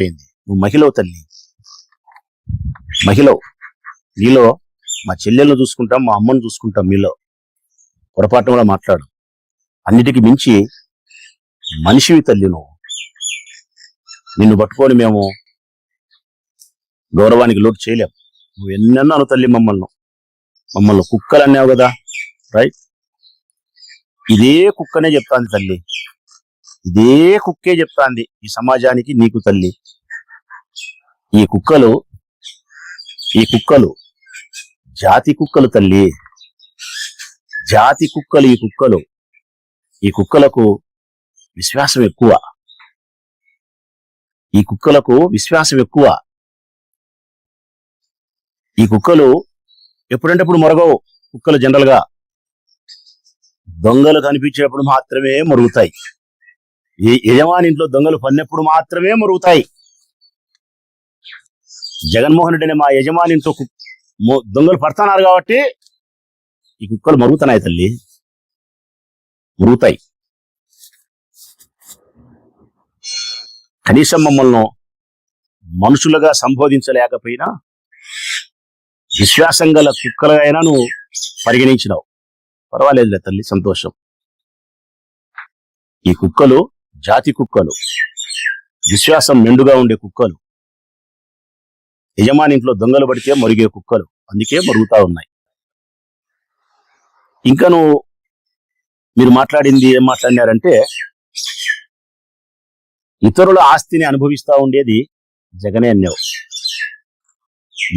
అయింది. నువ్వు మహిళవు తల్లి, మహిళవు. నీలో మా చెల్లెలను చూసుకుంటాం, మా అమ్మను చూసుకుంటాం. మీలో పొరపాటు కూడా మాట్లాడు. అన్నిటికీ మించి మనిషివి తల్లి నువ్వు. నిన్ను పట్టుకొని మేము గౌరవానికి లోటు చేయలేం. నువ్వు ఎన్నెన్నాను తల్లి మమ్మల్ని కుక్కలు అన్నావు కదా, రైట్? ఇదే కుక్కనే చెప్తాంది తల్లి, ఇదే కుక్కే చెప్తాంది ఈ సమాజానికి, నీకు తల్లి. ఈ కుక్కలు జాతి కుక్కలు తల్లి, జాతి కుక్కలు. ఈ కుక్కలకు విశ్వాసం ఎక్కువ, ఈ కుక్కలకు ఎప్పుడంటే అప్పుడు మొరగవు. కుక్కలు జనరల్ గా దొంగలు కనిపించినప్పుడు మాత్రమే మొరుగుతాయి. యజమాని ఇంట్లో దొంగలు పడినప్పుడు మాత్రమే మొరుగుతాయి. జగన్మోహన్ రెడ్డి అనే మా యజమాని ఇంట్లో దొంగలు పడుతున్నారు కాబట్టి ఈ కుక్కలు మరుగుతున్నాయి తల్లి, మరుగుతాయి. కనీసం మమ్మల్ని మనుషులుగా సంబోధించలేకపోయినా విశ్వాసం గల కుక్కలుగా నువ్వు పరిగణించినావు. పర్వాలేదులే తల్లి, సంతోషం. ఈ కుక్కలు జాతి కుక్కలు, విశ్వాసం మెండుగా ఉండే కుక్కలు, యజమాని ఇంట్లో దొంగలు పడితే మరిగే కుక్కలు, అందుకే మరుగుతా ఉన్నాయి. ఇంకా మీరు మాట్లాడింది ఏం మాట్లాడినారంటే, ఇతరుల ఆస్తిని అనుభవిస్తా ఉండేది జగనే అన్నావు.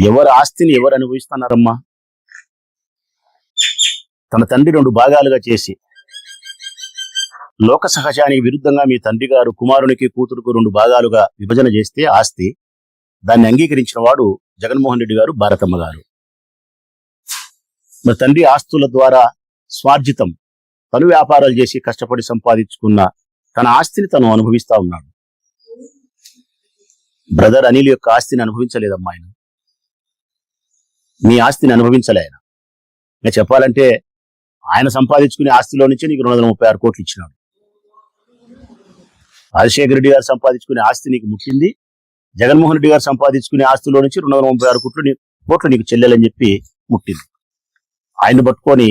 ఎవరి ఆస్తిని ఎవరు అనుభవిస్తున్నారమ్మా? తన తండ్రి 2 భాగాలుగా చేసి లోక సహజానికి విరుద్ధంగా మీ తండ్రి గారు కుమారునికి కూతురుకు 2 భాగాలుగా విభజన చేస్తే ఆస్తి, దాన్ని అంగీకరించిన వాడు జగన్మోహన్ రెడ్డి గారు, భారతమ్మ గారు. మరి తండ్రి ఆస్తుల ద్వారా స్వార్జితం, తను వ్యాపారాలు చేసి కష్టపడి సంపాదించుకున్న తన ఆస్తిని తను అనుభవిస్తా ఉన్నాడు. బ్రదర్ అనిల్ యొక్క ఆస్తిని అనుభవించలేదమ్మా ఆయన, నీ ఆస్తిని అనుభవించలే ఆయన. ఇంకా చెప్పాలంటే ఆయన సంపాదించుకునే ఆస్తిలో నుంచి నీకు 236 కోట్లు ఇచ్చినాడు. రాజశేఖర రెడ్డి గారు సంపాదించుకునే ఆస్తి నీకు ముట్టింది, జగన్మోహన్ రెడ్డి గారు సంపాదించుకునే ఆస్తిలో నుంచి 236 కోట్లు నీకు చెల్లెలని చెప్పి ముట్టింది. ఆయన పట్టుకొని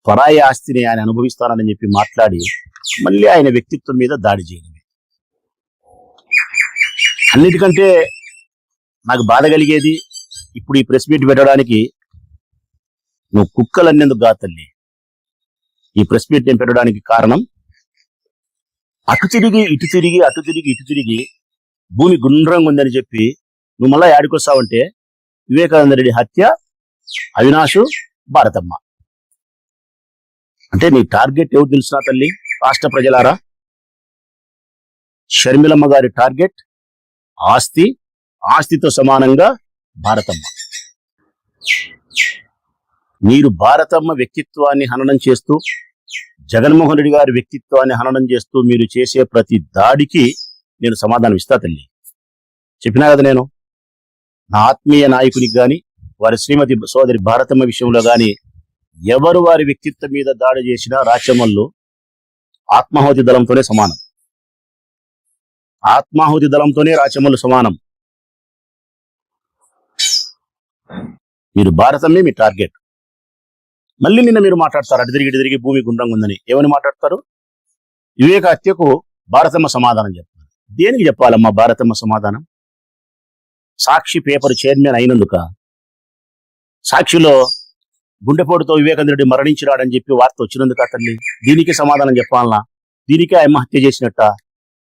పరాయి ఆస్తిని ఆయన అనుభవిస్తానని చెప్పి మాట్లాడి మళ్ళీ ఆయన వ్యక్తిత్వం మీద దాడి చేయడమే. అన్నిటికంటే నాకు బాధ కలిగేది, ఇప్పుడు ఈ ప్రెస్ మీట్ పెట్టడానికి నువ్వు కుక్కలన్నేందుకు కాదు తల్లి. ఈ ప్రెస్ మీట్ నేను పెట్టడానికి కారణం, అటు తిరిగి ఇటు తిరిగి భూమి గుండ్రంగా ఉందని చెప్పి నువ్వు మళ్ళా యాడికొస్తావంటే వివేకానంద రెడ్డి హత్య, అవినాషు, భారతమ్మ. అంటే నీ టార్గెట్ ఎవరు తెలుసునా తల్లి? రాష్ట్ర ప్రజలారా, షర్మిలమ్మ గారి టార్గెట్ ఆస్తితో సమానంగా భారతమ్మ. మీరు భారతమ్మ వ్యక్తిత్వాన్ని హననం చేస్తూ, జగన్మోహన్ రెడ్డి గారి వ్యక్తిత్వాన్ని హననం చేస్తూ మీరు చేసే ప్రతి దాడికి నేను సమాధానం ఇస్తా తల్లి. చెప్పినా కదా, నేను నా ఆత్మీయ నాయకునికి గాని, వారి శ్రీమతి సోదరి భారతమ్మ విషయంలో గాని ఎవరు వారి వ్యక్తిత్వం మీద దాడి చేసినా రాచమల్లు ఆత్మాహుతి దళంతోనే సమానం. ఆత్మాహుతి దళంతోనే రాచమల్లు సమానం. మీరు భారతమ్మే మీ టార్గెట్. మళ్ళీ నిన్న మీరు మాట్లాడతారు అటు తిరిగి భూమి గుండ్రంగా ఉందని. ఏమని మాట్లాడతారు? వివేక హత్యకు భారతమ్మ సమాధానం చెప్తారు. దేనికి చెప్పాలమ్మా భారతమ్మ సమాధానం? సాక్షి పేపర్ చైర్మన్ అయినందుక? సాక్షిలో గుండెపోటుతో వివేకానంద రెడ్డి మరణించినాడని చెప్పి వార్త వచ్చినందుక తల్లి? దీనికి సమాధానం చెప్పాలనా? దీనికే ఆమె హత్య చేసినట్ట?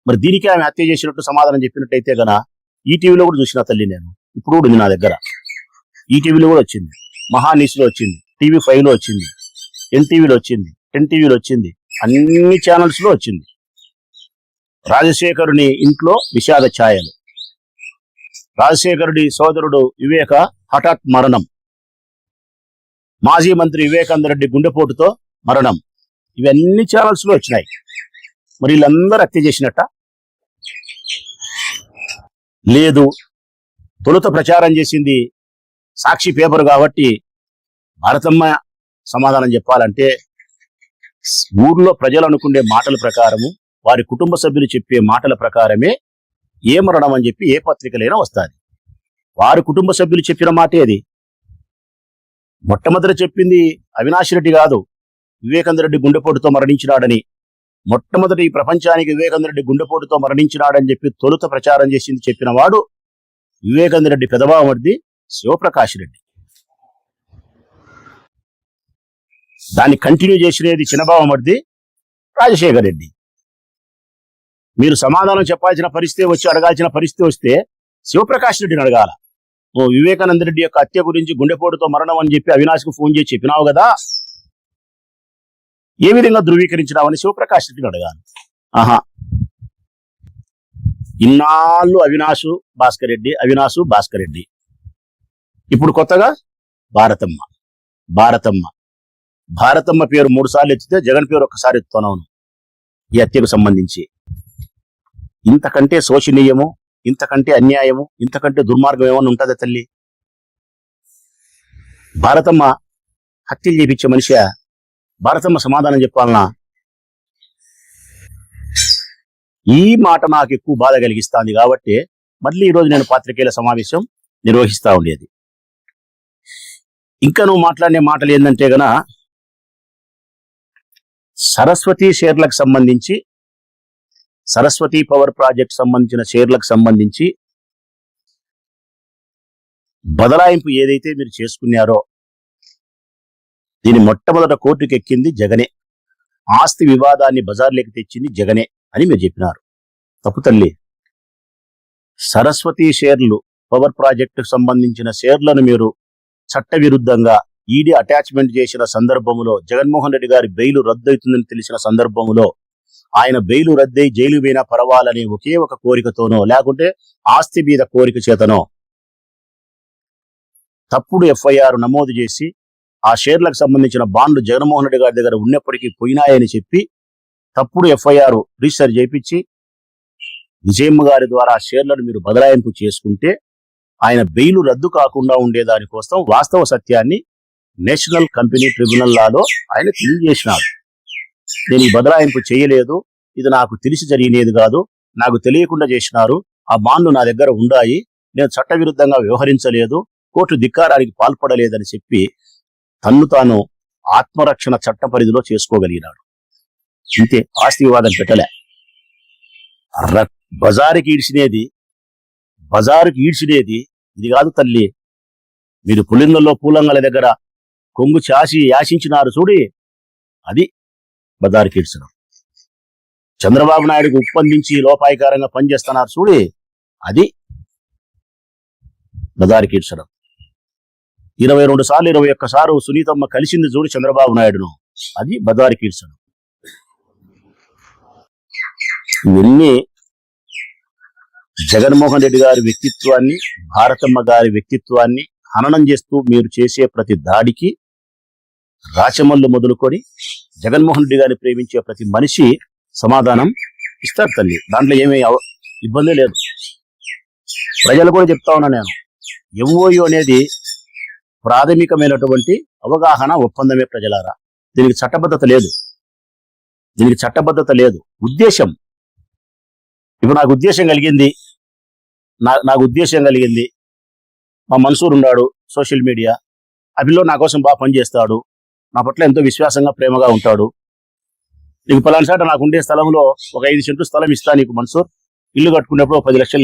మరి దీనికే ఆమె హత్య చేసినట్టు సమాధానం చెప్పినట్టయితే గన ఈటీవీలో కూడా చూసిన తల్లి నేను. ఇప్పుడు కూడా ఉంది నా దగ్గర. ఈటీవీలో కూడా వచ్చింది, మహాన్యూస్లో వచ్చింది, TV5లో వచ్చింది, ఎన్టీవీలో వచ్చింది, ఎన్టీవీలో వచ్చింది, అన్ని ఛానల్స్ లో వచ్చింది. రాజశేఖరుని ఇంట్లో విషాద ఛాయలు, రాజశేఖరుడి సోదరుడు వివేక హఠాత్ మరణం, మాజీ మంత్రి వివేకానంద రెడ్డి గుండెపోటుతో మరణం, ఇవన్నీ ఛానల్స్ లో వచ్చినాయి. మరి వీళ్ళందరూ హత్య చేసినట్ట? లేదు. తొలుత ప్రచారం చేసింది సాక్షి పేపర్ కాబట్టి భారతమ్మ సమాధానం చెప్పాలంటే ఊర్లో ప్రజలు అనుకునే మాటల ప్రకారము, వారి కుటుంబ సభ్యులు చెప్పే మాటల ప్రకారమే ఏ మరణం అని చెప్పి ఏ పత్రికలైనా వస్తుంది. వారి కుటుంబ సభ్యులు చెప్పిన మాటే అది. మొట్టమొదట చెప్పింది అవినాష్ రెడ్డి కాదు, వివేకానంద రెడ్డి గుండెపోటుతో మరణించినాడని. మొట్టమొదటి ఈ ప్రపంచానికి వివేకానంద రెడ్డి గుండెపోటుతో మరణించినాడని చెప్పి తొలుత ప్రచారం చేసింది చెప్పిన వాడు వివేకానంద రెడ్డి పెదబామర్ది శివప్రకాష్ రెడ్డి. దాన్ని కంటిన్యూ చేసినది చిన్నబామర్ది రాజశేఖర్ రెడ్డి. మీరు సమాధానం చెప్పాల్సిన పరిస్థితి వచ్చి అడగాల్సిన పరిస్థితి వస్తే శివప్రకాష్ రెడ్డిని అడగాల. ఓ వివేకానంద రెడ్డి యొక్క హత్య గురించి గుండెపోటుతో మరణం అని చెప్పి అవినాష్కు ఫోన్ చేసి చెప్పినావు కదా, ఏ విధంగా ధృవీకరించినావని శివప్రకాష్ రెడ్డిని అడగాలి. ఆహా, ఇన్నాళ్ళు అవినాషు భాస్కర్ రెడ్డి, అవినాషు భాస్కర్ రెడ్డి. ఇప్పుడు కొత్తగా భారతమ్మ. భారతమ్మ భారతమ్మ పేరు 3 సార్లు ఎత్తితే జగన్ పేరు ఒక్కసారి ఎత్తుతున్నాను ఈ హత్యకు సంబంధించి. ఇంతకంటే శోచనీయము, ఇంతకంటే అన్యాయము, ఇంతకంటే దుర్మార్గం ఏమన్నా ఉంటుందా తల్లి? భారతమ్మ హత్యలు చేపించే మనిషి. భారతమ్మ సమాధానం చెప్పాలనా? ఈ మాట నాకు ఎక్కువ బాధ కలిగిస్తాంది కాబట్టి మళ్ళీ ఈరోజు నేను పాత్రికేయుల సమావేశం నిర్వహిస్తా ఉండేది. ఇంకా నువ్వు మాట్లాడే మాటలు ఏంటంటే గన సరస్వతి షేర్లకు సంబంధించి, సరస్వతి పవర్ ప్రాజెక్ట్ సంబంధించిన షేర్లకు సంబంధించి బదలాయింపు ఏదైతే మీరు చేసుకున్నారో దీని మొట్టమొదట కోర్టుకు ఎక్కింది జగనే. ఆస్తి వివాదాన్ని బజార్లోకి తెచ్చింది జగనే అని మీరు చెప్పినారు. తప్పు తల్లి. సరస్వతి షేర్లు, పవర్ ప్రాజెక్టుకు సంబంధించిన షేర్లను మీరు చట్టవిరుద్ధంగా ఈడీ అటాచ్మెంట్ చేసిన సందర్భంలో, జగన్మోహన్ రెడ్డి గారి బెయిల్ రద్దవుతుందని తెలిసిన సందర్భంలో, ఆయన బెయిల్ రద్దయి జైలు పోయినా పర్వాలని ఒకే ఒక కోరికతోనో లేకుంటే ఆస్తి మీద కోరిక చేతనో తప్పుడు ఎఫ్ఐఆర్ నమోదు చేసి ఆ షేర్లకు సంబంధించిన బాండ్లు జగన్మోహన్ రెడ్డి గారి దగ్గర ఉన్నప్పటికీ పోయినాయని చెప్పి తప్పుడు ఎఫ్ఐఆర్ రిజిస్టర్ చేయించి విజయమ్మ గారి ద్వారా ఆ షేర్లను మీరు బదలాయింపు చేసుకుంటే ఆయన బెయిల్ రద్దు కాకుండా ఉండేదాని కోసం వాస్తవ సత్యాన్ని నేషనల్ కంపెనీ ట్రిబ్యునల్ లాలో ఆయన తెలియజేసినారు. నేను ఈ బదలాయింపు చేయలేదు, ఇది నాకు తెలిసి జరిగినది కాదు, నాకు తెలియకుండా చేసినారు, ఆ బాండ్లు నా దగ్గర ఉండాయి, నేను చట్టవిరుద్ధంగా వ్యవహరించలేదు, కోర్టు ధిక్కారానికి పాల్పడలేదని చెప్పి తన్ను తాను ఆత్మరక్షణ చట్ట పరిధిలో చేసుకోగలిగినాడు. ఇంతే, ఆస్తి వివాదం పెట్టలే. బజారుకి ఈడ్చినేది ఇది కాదు తల్లి. మీరు పులింగల్లో పూలంగల దగ్గర కొంగు చాసి యాశించినారు చూడి, అది బజారుకి ఈడ్చడం. చంద్రబాబు నాయుడుకు ఉప్పందించి లోపాయికారంగా పనిచేస్తున్నారు చూడి, అది బజారుకి ఈడ్చడం. 22 సార్లు 21 సార్లు సునీతమ్మ కలిసింది చూడు చంద్రబాబు నాయుడును, అది బజారుకి ఈడ్చడం. ఇవన్నీ జగన్మోహన్ రెడ్డి గారి వ్యక్తిత్వాన్ని, భారతమ్మ గారి వ్యక్తిత్వాన్ని హననం చేస్తూ మీరు చేసే ప్రతి దాడికి రాచమల్లు మొదలుకొని జగన్మోహన్ రెడ్డి గారిని ప్రేమించే ప్రతి మనిషి సమాధానం ఇస్తారు తల్లి. దాంట్లో ఏమీ ఇబ్బంది లేదు. ప్రజలు కూడా చెప్తా ఉన్నా నేను, ఎంఓయూ అనేది ప్రాథమికమైనటువంటి అవగాహన ఒప్పందమే ప్రజలారా. దీనికి చట్టబద్ధత లేదు. ఉద్దేశం, ఇప్పుడు నాకు ఉద్దేశం కలిగింది, మా మన్సూర్ ఉన్నాడు సోషల్ మీడియా, అభిలో నా కోసం బాగా పనిచేస్తాడు, నా పట్ల ఎంతో విశ్వాసంగా ప్రేమగా ఉంటాడు, నీకు పలానా సాట నాకు ఉండే స్థలంలో ఒక 5 సెంట్లు స్థలం ఇస్తా నీకు మన్సూర్, ఇల్లు కట్టుకునేప్పుడు 10 లక్షలు